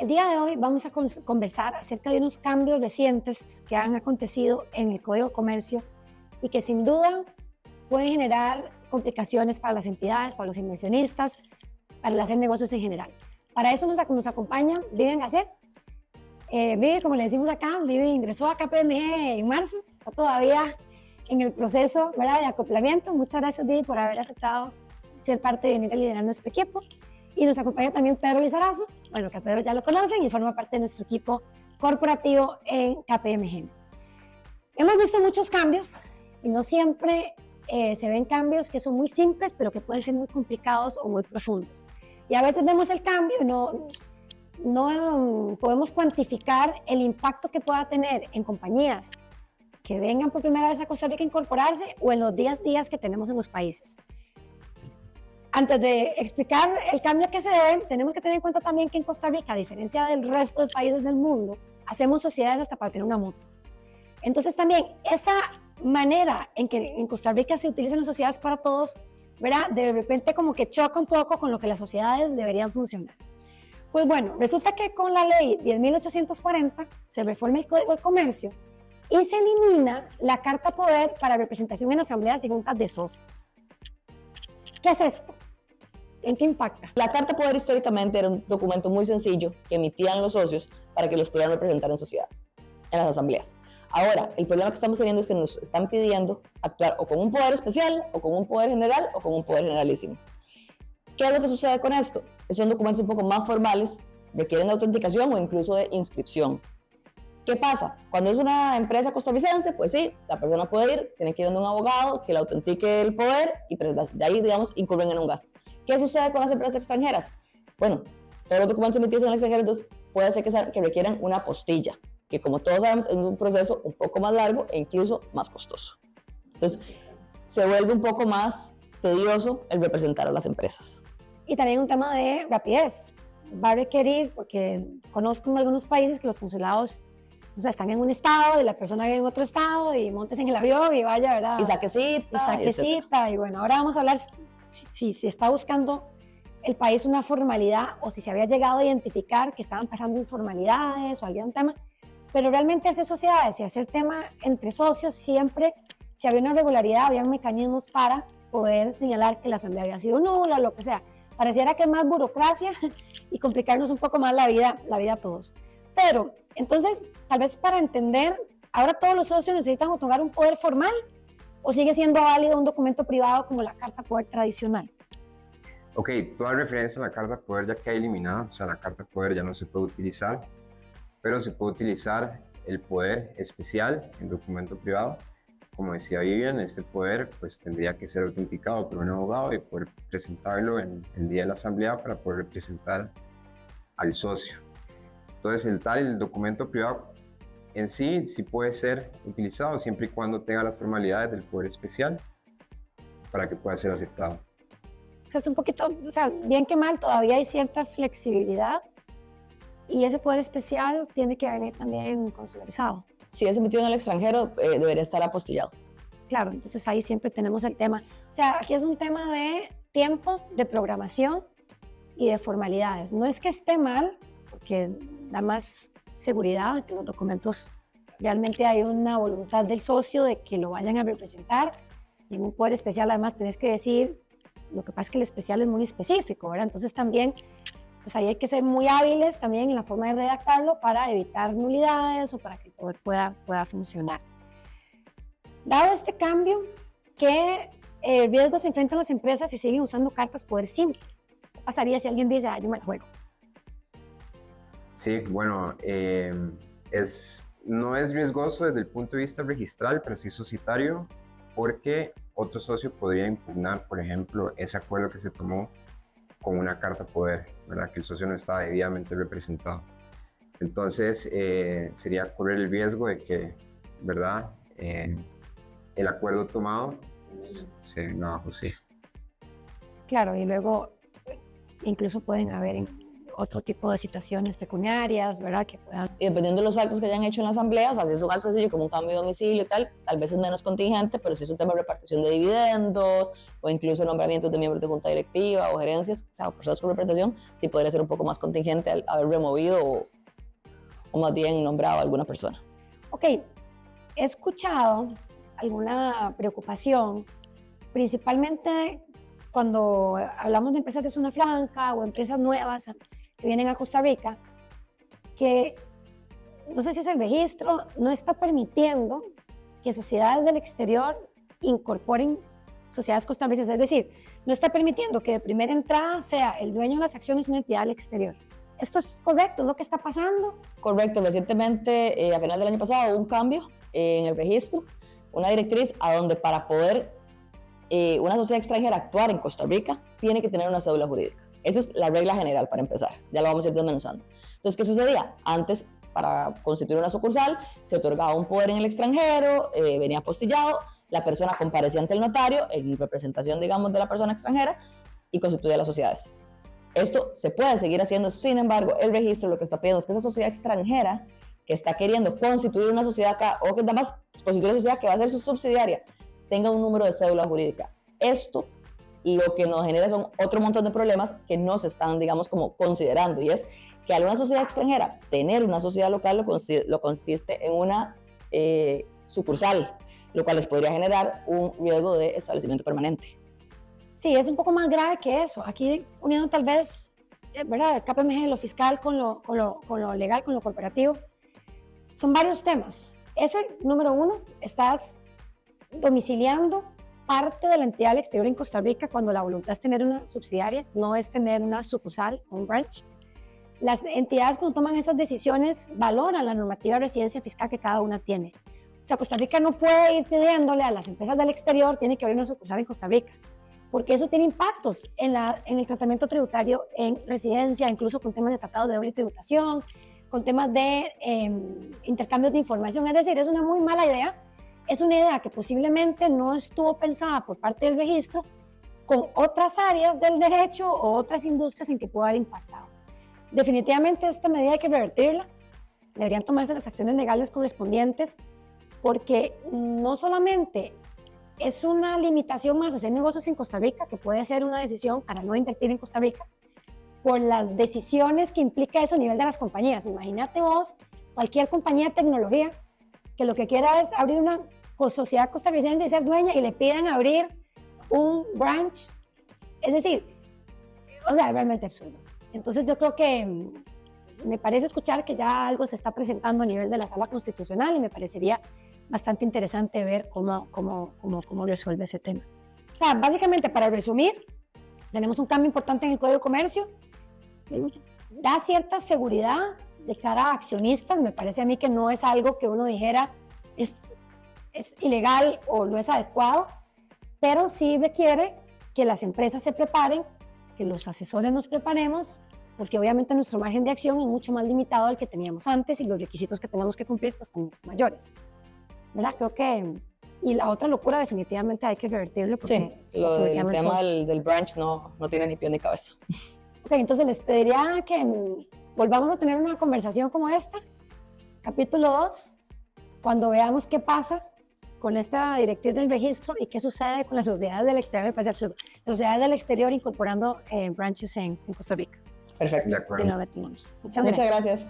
El día de hoy vamos a conversar acerca de unos cambios recientes que han acontecido en el Código de Comercio y que sin duda pueden generar complicaciones para las entidades, para los inversionistas, para el hacer negocios en general. Para eso nos acompaña Vivian Gasset. Vivi, como le decimos acá, Vivi ingresó a KPMG en marzo, está todavía en el proceso, ¿verdad?, de acoplamiento. Muchas gracias, Vivi, por haber aceptado ser parte de venir a liderar nuestro equipo. Y nos acompaña también Pedro Lizarazo, bueno, que a Pedro ya lo conocen y forma parte de nuestro equipo corporativo en KPMG. Hemos visto muchos cambios y no siempre se ven cambios que son muy simples, pero que pueden ser muy complicados o muy profundos. Y a veces vemos el cambio y no podemos cuantificar el impacto que pueda tener en compañías que vengan por primera vez a Costa Rica a incorporarse o en los días que tenemos en los países. Antes de explicar el cambio que se debe, tenemos que tener en cuenta también que en Costa Rica, a diferencia del resto de países del mundo, hacemos sociedades hasta para tener una moto. Entonces también esa manera en que en Costa Rica se utilizan las sociedades para todos, ¿verdad?, de repente como que choca un poco con lo que las sociedades deberían funcionar. Pues bueno, resulta que con la ley 10.840 se reforma el Código de Comercio y se elimina la Carta Poder para representación en asambleas y juntas de socios. ¿Qué es esto? ¿En qué impacta? La Carta Poder históricamente era un documento muy sencillo que emitían los socios para que los pudieran representar en sociedades, en las asambleas. Ahora, el problema que estamos teniendo es que nos están pidiendo actuar o con un poder especial, o con un poder general, o con un poder generalísimo. ¿Qué es lo que sucede con esto? Son documentos un poco más formales, requieren de autenticación o incluso de inscripción. ¿Qué pasa? Cuando es una empresa costarricense, pues sí, la persona puede ir, tiene que ir a un abogado que le autentique el poder y pues de ahí, digamos, incurren en un gasto. ¿Qué sucede con las empresas extranjeras? Bueno, todos los documentos emitidos en el extranjero, entonces puede ser que requieran una apostilla, que como todos sabemos es un proceso un poco más largo e incluso más costoso. Entonces, se vuelve un poco más tedioso el representar a las empresas. Y también un tema de rapidez. Va a requerir, porque conozco en algunos países que los consulados, o sea, están en un estado y la persona vive en otro estado y montes en el avión y vaya, ¿verdad? Y saque cita. Y bueno, ahora vamos a hablar si está buscando el país una formalidad o si se había llegado a identificar que estaban pasando informalidades o había un tema. Pero realmente hacer sociedades y hacer tema entre socios, siempre, si había una irregularidad, había mecanismos para poder señalar que la asamblea había sido nula, lo que sea. Pareciera que es más burocracia y complicarnos un poco más la vida a todos. Pero, entonces, tal vez para entender, ¿ahora todos los socios necesitan otorgar un poder formal o sigue siendo válido un documento privado como la Carta Poder tradicional? Ok, toda referencia a la Carta Poder ya queda eliminada, o sea, la Carta Poder ya no se puede utilizar, pero se puede utilizar el poder especial en documento privado. Como decía Vivian, este poder pues tendría que ser autenticado por un abogado y poder presentarlo en el día de la asamblea para poder representar al socio. Entonces, el documento privado en sí puede ser utilizado siempre y cuando tenga las formalidades del poder especial para que pueda ser aceptado. O sea, es un poquito, o sea, bien que mal, todavía hay cierta flexibilidad y ese poder especial tiene que venir también consumerizado. Si es emitido en el extranjero, debería estar apostillado. Claro, entonces ahí siempre tenemos el tema. O sea, aquí es un tema de tiempo, de programación y de formalidades. No es que esté mal, porque da más seguridad, que los documentos realmente hay una voluntad del socio de que lo vayan a representar. Y en un poder especial además tenés que decir, lo que pasa es que el especial es muy específico, ¿verdad? Entonces también, pues ahí hay que ser muy hábiles también en la forma de redactarlo para evitar nulidades o para que el poder pueda funcionar. Dado este cambio, ¿qué riesgos se enfrentan las empresas si siguen usando cartas poder simples? ¿Qué pasaría si alguien dice, yo me la juego? Sí, bueno, no es riesgoso desde el punto de vista registral, pero sí societario, porque otro socio podría impugnar, por ejemplo, ese acuerdo que se tomó con una carta poder, ¿verdad? Que el socio no estaba debidamente representado. Entonces, sería correr el riesgo de que, ¿verdad?, el acuerdo tomado no, pues sí. Claro, y luego incluso pueden haber otro tipo de situaciones pecuniarias, ¿verdad? Que puedan... Y dependiendo de los actos que hayan hecho en la asamblea, o sea, si es un acto sencillo como un cambio de domicilio y tal vez es menos contingente, pero si es un tema de repartición de dividendos o incluso nombramientos de miembros de junta directiva o gerencias, o sea, personas con representación, sí podría ser un poco más contingente al haber removido o más bien nombrado a alguna persona. Ok, he escuchado alguna preocupación, principalmente cuando hablamos de empresas de zona franca o empresas nuevas que vienen a Costa Rica, que no sé si es el registro, no está permitiendo que sociedades del exterior incorporen sociedades costarricenses, es decir, no está permitiendo que de primera entrada sea el dueño de las acciones una entidad del exterior. ¿Esto es correcto? ¿Es lo que está pasando? Correcto, recientemente, a final del año pasado, hubo un cambio en el registro, una directriz a donde para poder una sociedad extranjera actuar en Costa Rica tiene que tener una cédula jurídica. Esa es la regla general para empezar, ya lo vamos a ir desmenuzando. Entonces, ¿qué sucedía? Antes, para constituir una sucursal, se otorgaba un poder en el extranjero, venía apostillado, la persona comparecía ante el notario en representación, digamos, de la persona extranjera y constituía las sociedades. Esto se puede seguir haciendo, sin embargo, el registro lo que está pidiendo es que esa sociedad extranjera que está queriendo constituir una sociedad acá, o que nada más constituir una sociedad que va a ser su subsidiaria, tenga un número de cédula jurídica. Esto lo que nos genera son otro montón de problemas que no se están, digamos, como considerando, y es que al una sociedad extranjera tener una sociedad local lo consiste en una sucursal, lo cual les podría generar un riesgo de establecimiento permanente. Sí, es un poco más grave que eso. Aquí uniendo tal vez, ¿verdad?, el KPMG, lo fiscal con lo legal, con lo corporativo, son varios temas. Ese, número uno, estás domiciliando parte de la entidad del exterior en Costa Rica cuando la voluntad es tener una subsidiaria, no es tener una sucursal, un branch. Las entidades, cuando toman esas decisiones, valoran la normativa de residencia fiscal que cada una tiene. O sea, Costa Rica no puede ir pidiéndole a las empresas del exterior, tiene que abrir una sucursal en Costa Rica, porque eso tiene impactos en el tratamiento tributario en residencia, incluso con temas de tratados de doble tributación, con temas de intercambios de información. Es decir, es una muy mala idea. Es una idea que posiblemente no estuvo pensada por parte del registro con otras áreas del derecho o otras industrias en que pueda haber impactado. Definitivamente esta medida hay que revertirla. Deberían tomarse las acciones legales correspondientes, porque no solamente es una limitación más hacer negocios en Costa Rica, que puede ser una decisión para no invertir en Costa Rica, por las decisiones que implica eso a nivel de las compañías. Imagínate vos, cualquier compañía de tecnología, que lo que quiera es abrir una sociedad costarricense y ser dueña y le pidan abrir un branch. Es decir, o sea, es realmente absurdo. Entonces yo creo que me parece escuchar que ya algo se está presentando a nivel de la Sala Constitucional y me parecería bastante interesante ver cómo resuelve ese tema. O sea, básicamente, para resumir, tenemos un cambio importante en el Código de Comercio, da cierta seguridad de cara a accionistas. Me parece a mí que no es algo que uno dijera es ilegal o no es adecuado, pero sí requiere que las empresas se preparen, que los asesores nos preparemos, porque obviamente nuestro margen de acción es mucho más limitado al que teníamos antes y los requisitos que tenemos que cumplir pues son mayores, ¿verdad? Creo que, y la otra locura definitivamente hay que revertirlo, porque sí, el tema del branch no tiene ni pie ni cabeza. Ok, entonces les pediría que volvamos a tener una conversación como esta, capítulo 2, cuando veamos qué pasa con esta directriz del registro y qué sucede con las sociedades del exterior. Me parece absurdo. Las sociedades del exterior incorporando branches en Costa Rica. Perfecto. De acuerdo. Y lo retomamos. Muchas gracias.